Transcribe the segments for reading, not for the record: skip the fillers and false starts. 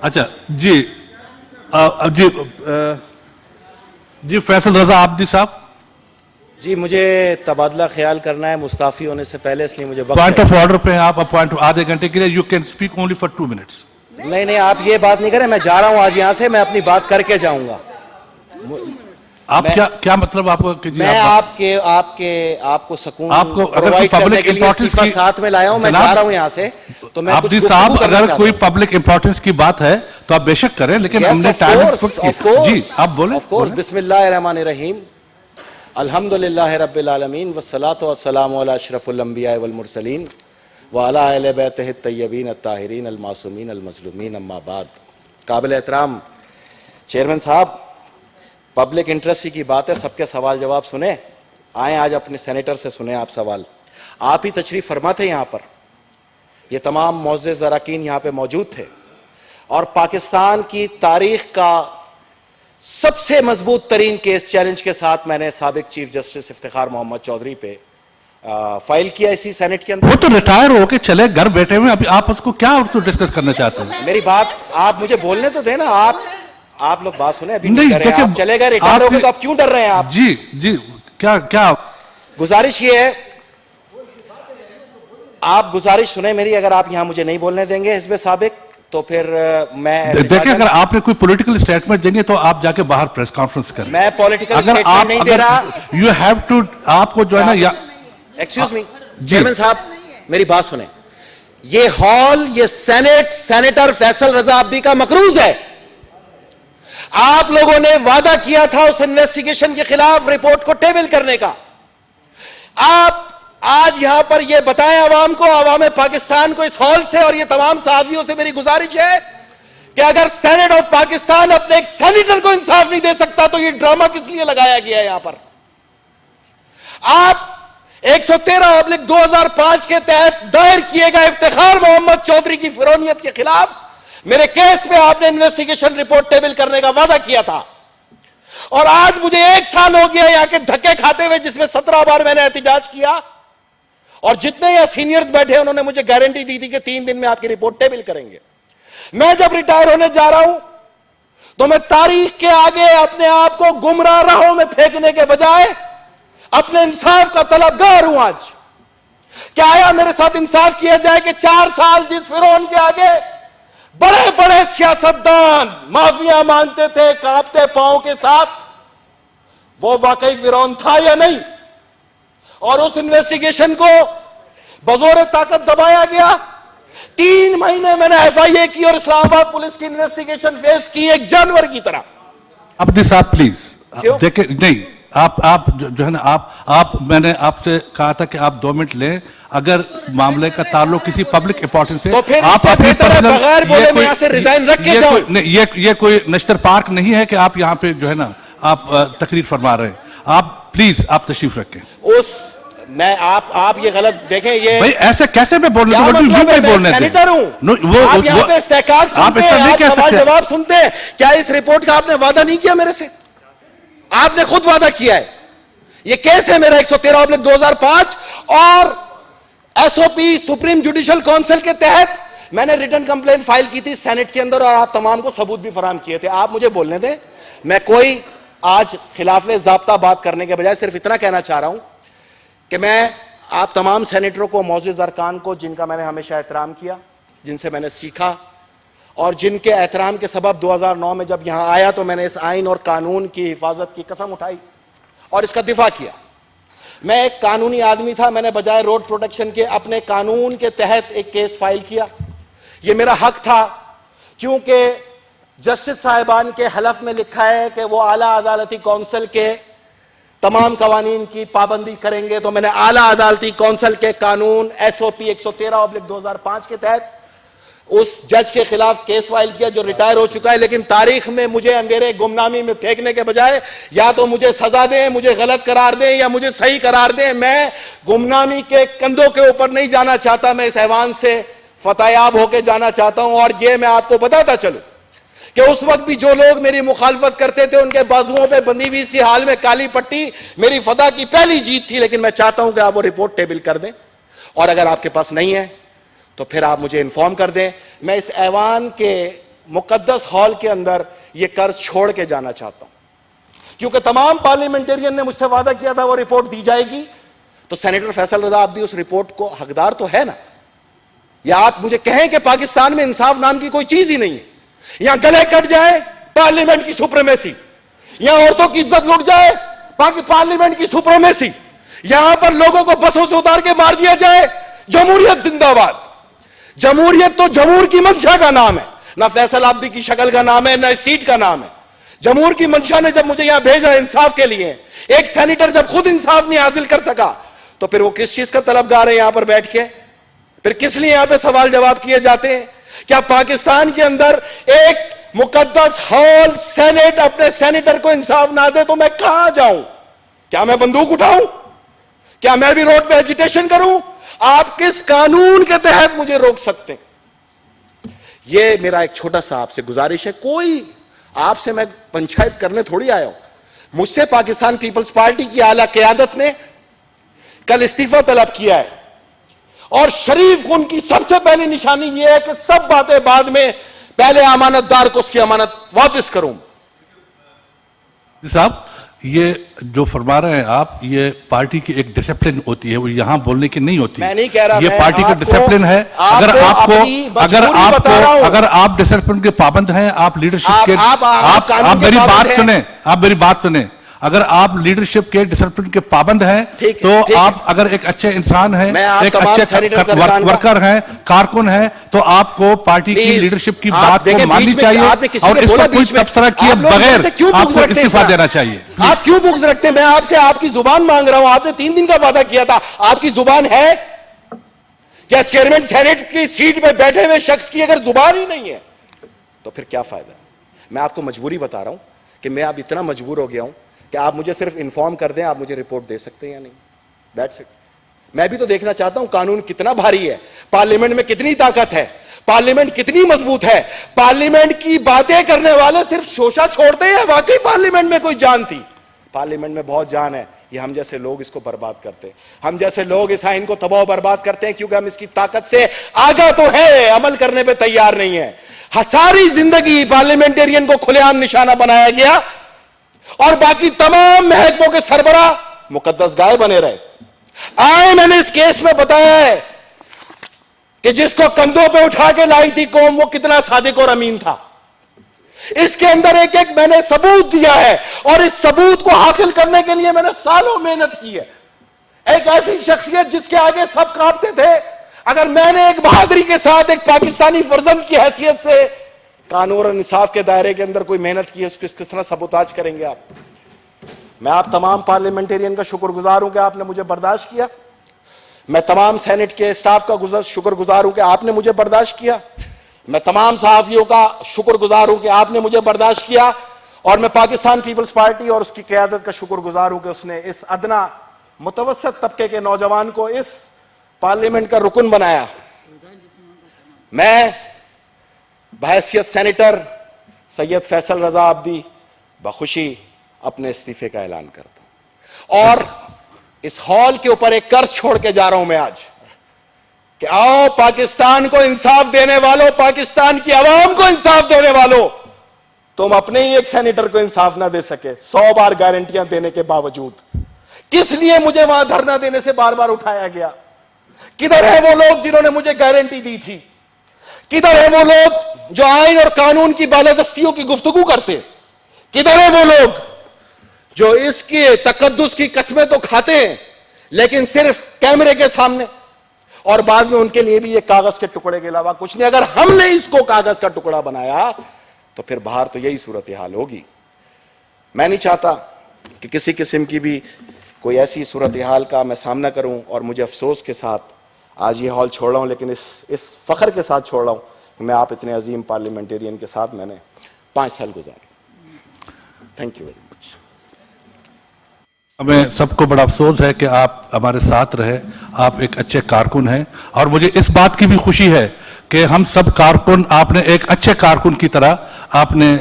अच्छा जी, जी जी फैसल रजा आबदी साहब। जी, मुझे तबादला ख्याल करना है मुस्ताफी होने से पहले, इसलिए मुझे वक्त पॉइंट ऑफ ऑर्डर पे आप अपॉइंट आधे घंटे के लिए, you can speak only for 2 minutes. नहीं, आप ये बात नहीं करें, मैं जा रहा हूं आज यहां से, मैं अपनी बात करके जाऊंगा। आप क्या मतलब आपको मैं आपको सुकून आपको अगर प्रोवाइड करने पब्लिक के लिए इंपॉर्टेंस इस्तीफा साथ में लाया हूं, मैं जा रहा हूं यहां से, तो मैं आबदी साहब अगर कोई पब्लिक इंपॉर्टेंस की बात है तो आप बेशक करें, लेकिन हमने टाइम जी आप बोले। ऑफ कोर्स, बिस्मिल्लाहिर्रहमानिर्रहीम, अल्हम्दुलिल्लाहि रब्बिल आलमीन वस्सलातु वस्सलामु अला अशरफिल अंबिया वल मुरसलीन व अला अहले बैतिहि तय्यबीन अत्ताहिरीन अल मासूमीन अल मज़लूमीन, अम्मा बाद। काबिल एहतराम चेयरमैन साहब, पब्लिक इंटरेस्ट की बात है, सबके सवाल जवाब सुने, आए आज अपने सेनेटर से सुने आप सवाल। आप ही तशरीफ फरमा थे यहां पर, ये तमाम मुअज़्ज़िज़ अरकान यहां पे मौजूद थे, और पाकिस्तान की तारीख का सबसे मजबूत तरीन केस चैलेंज के साथ मैंने साबिक चीफ जस्टिस इफ्तिखार मोहम्मद चौधरी पे फाइल किया इसी सेनेट के अंदर। वो तो रिटायर होके चले, घर बैठे हुए, अभी आप उसको क्या डिस्कस करना चाहते हैं? मेरी बात आप मुझे बोलने तो देना, आप लोग बात सुने, अभी नहीं, नहीं आप चले गए, रिटायर हो गए, तो आप क्यों डर रहे हैं? आप जी क्या गुजारिश ये है, आप गुजारिश सुने मेरी, अगर आप यहां मुझे नहीं बोलने देंगे हिज़्ब साबिक, तो फिर मैं देखिए, अगर आपने कोई पॉलिटिकल स्टेटमेंट देंगे तो आप जाके बाहर प्रेस कॉन्फ्रेंस करें। मैं पॉलिटिकल स्टेटमेंट नहीं दे रहा। यू हैव टू, आपको जो है ना, या एक्सक्यूज मी चेयरमैन साहब, मेरी बात सुने, ये हॉल, ये सेनेटर फैसल रजा आबदी का मकरूज है। आप लोगों ने वादा किया था उस इन्वेस्टिगेशन के खिलाफ रिपोर्ट को टेबल करने का। आप आज यहां पर यह बताएं अवाम को, अवाम पाकिस्तान को, इस हॉल से और ये तमाम सहाफियों से मेरी गुजारिश है कि अगर सेनेट ऑफ पाकिस्तान अपने एक सेनेटर को इंसाफ नहीं दे सकता तो ये ड्रामा किस लिए लगाया गया है यहां पर? आप 113/2005 के तहत दायर किए गए इफ्तिखार मोहम्मद चौधरी की फिरौनियत के खिलाफ मेरे केस में आपने इन्वेस्टिगेशन रिपोर्ट टेबल करने का वादा किया था, और आज मुझे 1 साल हो गया यहां के धक्के खाते हुए, जिसमें 17 बार मैंने एहतिजाज किया, और जितने यहां सीनियर्स बैठे उन्होंने मुझे गारंटी दी थी कि 3 दिन में आपकी रिपोर्ट टेबल करेंगे। मैं जब रिटायर होने जा रहा हूं तो मैं तारीख के आगे अपने आप को गुमराह राहों में फेंकने के बजाय अपने इंसाफ का तलबगार हूं। आज क्या आया मेरे साथ इंसाफ किया जाए कि 4 साल जिस फिरौन के आगे बड़े बड़े सियासतदान माफिया मांगते थे कांपते पांव के साथ, वो वाकई फिरौन था या नहीं? और उस इन्वेस्टिगेशन को बजोरे ताकत दबाया गया। 3 महीने मैंने FIA की और इस्लामाबाद पुलिस की इन्वेस्टिगेशन फेस की एक जानवर की तरह। अब्दी साहब प्लीज देखिए, नहीं आप जो है ना, मैंने आपसे कहा था कि आप 2 मिनट लें, अगर मामले का ताल्लुक किसी पब्लिक इंपॉर्टेंस से, तो फिर आप अपनी बगैर बोले मैं यहां से रिजाइन रख के जाऊं। नहीं, ये कोई नश्तर पार्क नहीं है कि आप यहां पे जो है ना आप तकरीर फरमा रहे हैं। आप प्लीज आप तशरीफ रखें। मैं आप ये गलत देखें, ये भाई ऐसे कैसे मैं बोलने सेनेटर हूं, आप यहां पे इस्तेकाक सुनते हैं, आप सवाल जवाब सुनते हैं। क्या इस रिपोर्ट का आपने वादा नहीं किया मेरे से? आपने खुद वादा किया है। ये केस है मेरा 113/2005, और SOP सुप्रीम जुडिशियल काउंसिल के तहत मैंने रिटर्न कंप्लेंट फाइल की थी सेनेट के अंदर, और आप तमाम को सबूत भी फराहम किए थे। आप मुझे बोलने दें, मैं कोई आज खिलाफे ज़ाब्ता बात करने के बजाय सिर्फ इतना कहना चाह रहा हूं कि मैं आप तमाम सेनेटरों को, मुअज़्ज़िज़ अरकान को, जिनका मैंने हमेशा एहतराम किया, जिनसे मैंने सीखा, और जिनके एहतराम के सबब 2009 में जब यहां आया तो मैंने इस आइन और कानून की हिफाजत की कसम उठाई और इसका दिफा किया। मैं एक कानूनी आदमी था, मैंने बजाय रोड प्रोटेक्शन के अपने कानून के तहत एक केस फाइल किया। यह मेरा हक था, क्योंकि जस्टिस साहिबान के हलफ में लिखा है कि वो आला अदालती काउंसिल के तमाम कवानीन की पाबंदी करेंगे। तो मैंने आला अदालती काउंसिल के कानून SOP 113/2005 के तहत उस जज के खिलाफ केस फाइल किया जो रिटायर हो चुका है, लेकिन तारीख में मुझे अंधेरे गुमनामी में फेंकने के बजाय या तो मुझे सजा दें, मुझे गलत करार दें, या मुझे सही करार दें। मैं गुमनामी के कंधों के ऊपर नहीं जाना चाहता, मैं इस ऐवान से फतेहयाब होकर जाना चाहता हूं। और यह मैं आपको बताता चलूं कि उस वक्त भी जो लोग मेरी मुखालफत करते थे, उनके बाजुओं पे बंधी हुई सी हाल में काली पट्टी मेरी फतह की पहली जीत थी। लेकिन मैं चाहता हूं कि आप वो रिपोर्ट टेबल कर दें, और अगर आपके पास नहीं है तो फिर आप मुझे इन्फॉर्म कर दें। मैं इस ऐवान के मुकद्दस हॉल के अंदर यह कर्ज छोड़ के जाना चाहता हूं, क्योंकि तमाम पार्लियामेंटेरियन ने मुझसे वादा किया था वो रिपोर्ट दी जाएगी। तो सेनेटर फैसल रजा अब्दी उस रिपोर्ट को हकदार तो है ना? या आप मुझे कहें कि पाकिस्तान में इंसाफ नाम की कोई चीज ही नहीं है, यहां गले कट जाए पार्लियामेंट की सुप्रीमेसी, यहां औरतों की इज्जत लुट जाए पार्लियामेंट की सुप्रीमेसी, यहां पर लोगों को बसों से उतार के मार दिया जाए, जमहूरियत जिंदाबाद। जमहूरियत तो जमहूर की मंशा का नाम है, ना फैसल अब्दी की शक्ल का नाम है, ना इस सीट का नाम है। जमहूर की मंशा ने जब मुझे यहां भेजा इंसाफ के लिए, एक सेनेटर जब खुद इंसाफ नहीं हासिल कर सका, तो फिर वो किस चीज का तलबगार है यहां पर बैठ के? फिर किस लिए यहां पे सवाल जवाब किए जाते हैं? क्या पाकिस्तान के अंदर एक मुकद्दस हॉल सेनेट अपने सेनेटर को इंसाफ ना दे तो मैं कहां जाऊं? क्या मैं बंदूक उठाऊं? क्या मैं भी रोड पे एजिटेशन करूं? आप किस कानून के तहत मुझे रोक सकते हैं? यह मेरा एक छोटा सा आपसे गुजारिश है। कोई आपसे मैं पंचायत करने थोड़ी आया हूं। मुझसे पाकिस्तान पीपल्स पार्टी की आला क़यादत ने कल इस्तीफा तलब किया है, और शरीफ उनकी सबसे पहली निशानी यह है कि सब बातें बाद में, पहले अमानतदार को उसकी अमानत वापस करूं। साहब, ये जो फरमा रहे हैं आप, ये पार्टी की एक डिसिप्लिन होती है, वो यहां बोलने की नहीं होती। मैं नहीं कह रहा, ये पार्टी का डिसिप्लिन है। अगर आप डिसिप्लिन के पाबंद हैं, आप लीडरशिप के, आप मेरी बात सुने, अगर आप लीडरशिप के डिसिप्लिन के पाबंद हैं, तो आप अगर एक अच्छे इंसान हैं, एक अच्छे वर्कर हैं, कारकुन हैं, तो आपको पार्टी की लीडरशिप की बात को माननी चाहिए और इस पर कोई तबसरा किए बगैर आपको इस्तीफा देना चाहिए। आप क्यों बुग्ज रखते हैं? मैं आपसे आपकी जुबान मांग रहा हूं। आपने 3 दिन का वादा किया था, आपकी जुबान है? या चेयरमैन सेनेट की सीट पे बैठे हुए शख्स की अगर जुबान ही नहीं है तो फिर क्या फायदा? मैं आपको मजबूरी बता रहा हूं कि मैं अब इतना मजबूर हो गया हूं कि आप मुझे सिर्फ इन्फॉर्म कर दें, आप मुझे रिपोर्ट दे सकते हैं या नहीं, दैट्स इट। मैं भी तो देखना चाहता हूं कानून कितना भारी है, पार्लियामेंट में कितनी ताकत है, पार्लियामेंट कितनी मजबूत है। पार्लियामेंट की बातें करने वाले सिर्फ शोशा छोड़ते हैं, वाकई पार्लियामेंट में कोई जान थी? पार्लियामेंट में बहुत जान है। ये हम जैसे लोग इसको बर्बाद करते हैं, हम जैसे लोग इस आइन को तबाह बर्बाद करते हैं, क्योंकि हम इसकी ताकत से आगा तो है, अमल करने पे तैयार नहीं है। सारी जिंदगी पार्लियामेंटेरियन को खुलेआम निशाना बनाया गया और बाकी तमाम महकमों के सरबराह मुकद्दस गाय बने रहे। आए मैंने इस केस में बताया है कि जिसको कंधों पे उठा के लाई थी कौम, वो कितना सादिक और अमीन था। इसके अंदर एक एक मैंने सबूत दिया है, और इस सबूत को हासिल करने के लिए मैंने सालों मेहनत की है। एक ऐसी शख्सियत जिसके आगे सब कांपते थे, अगर मैंने एक बहादुरी के साथ एक पाकिस्तानी फर्जंद की हैसियत से कानून और इंसाफ के दायरे के अंदर कोई मेहनत की है, उसको किस तरह सबूताज करेंगे आप? मैं आप तमाम पार्लियामेंटेरियन का शुक्रगुजार हूं कि आपने मुझे बर्दाश्त किया। मैं तमाम सेनेट के स्टाफ का शुक्रगुजार हूं कि आपने मुझे बर्दाश्त किया। मैं तमाम सहाफियों का शुक्रगुजार हूं कि आपने मुझे बर्दाश्त किया। और मैं पाकिस्तान पीपल्स पार्टी और उसकी क़यादत का शुक्रगुजार हूं कि उसने इस अदना मुतवस्सित तबके के नौजवान को इस पार्लियामेंट का रुकन बनाया। मैं बहैसियत सेनेटर सैयद फैसल रजा अब्दी बखुशी अपने इस्तीफे का ऐलान करता हूं, और इस हॉल के ऊपर एक कर्ज छोड़ के जा रहा हूं मैं आज कि आओ पाकिस्तान को इंसाफ देने वालों, पाकिस्तान की आवाम को इंसाफ देने वालों, तुम अपने ही एक सेनेटर को इंसाफ ना दे सके 100 बार गारंटियां देने के बावजूद। किस लिए मुझे वहां धरना देने से बार बार उठाया गया? किधर है वो लोग जिन्होंने मुझे गारंटी दी थी? किधर है वो लोग जो आइन और कानून की बालादस्तियों की गुफ्तगू करते? किधर है वो लोग जो इसकी तकद्दुस की कस्में तो खाते हैं लेकिन सिर्फ कैमरे के सामने, और बाद में उनके लिए भी ये कागज के टुकड़े के अलावा कुछ नहीं? अगर हमने इसको कागज का टुकड़ा बनाया तो फिर बाहर तो यही सूरत हाल होगी। मैं नहीं चाहता कि किसी किस्म की भी कोई ऐसी सूरत हाल का मैं सामना करूं, और मुझे अफसोस के साथ आज ये हॉल छोड़ रहा हूं, लेकिन इस फख्र के साथ छोड़ रहा हूं कि मैं आप इतने अजीम पार्लियामेंटेरियन के साथ मैंने 5 साल गुजारे। Thank you very much. हमें सबको बड़ा अफसोस है कि आप हमारे साथ रहे, आप एक अच्छे कारकुन हैं, और मुझे इस बात की भी खुशी है कि हम सब कारकुन, आपने एक अच्छे कारकुन की तरह आपने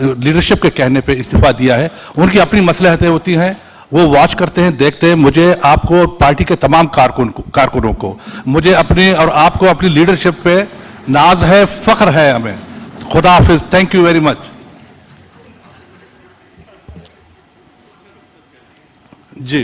लीडरशिप के कहने पे इस्तीफा दिया है। उनकी अपनी मसलहतें होती हैं, वो वॉच करते हैं, देखते हैं। मुझे आपको, पार्टी के तमाम कारकुनों को, मुझे अपनी और आपको अपनी लीडरशिप पे नाज है, फख्र है हमें। खुदा हाफिज, thank you very much. Ji.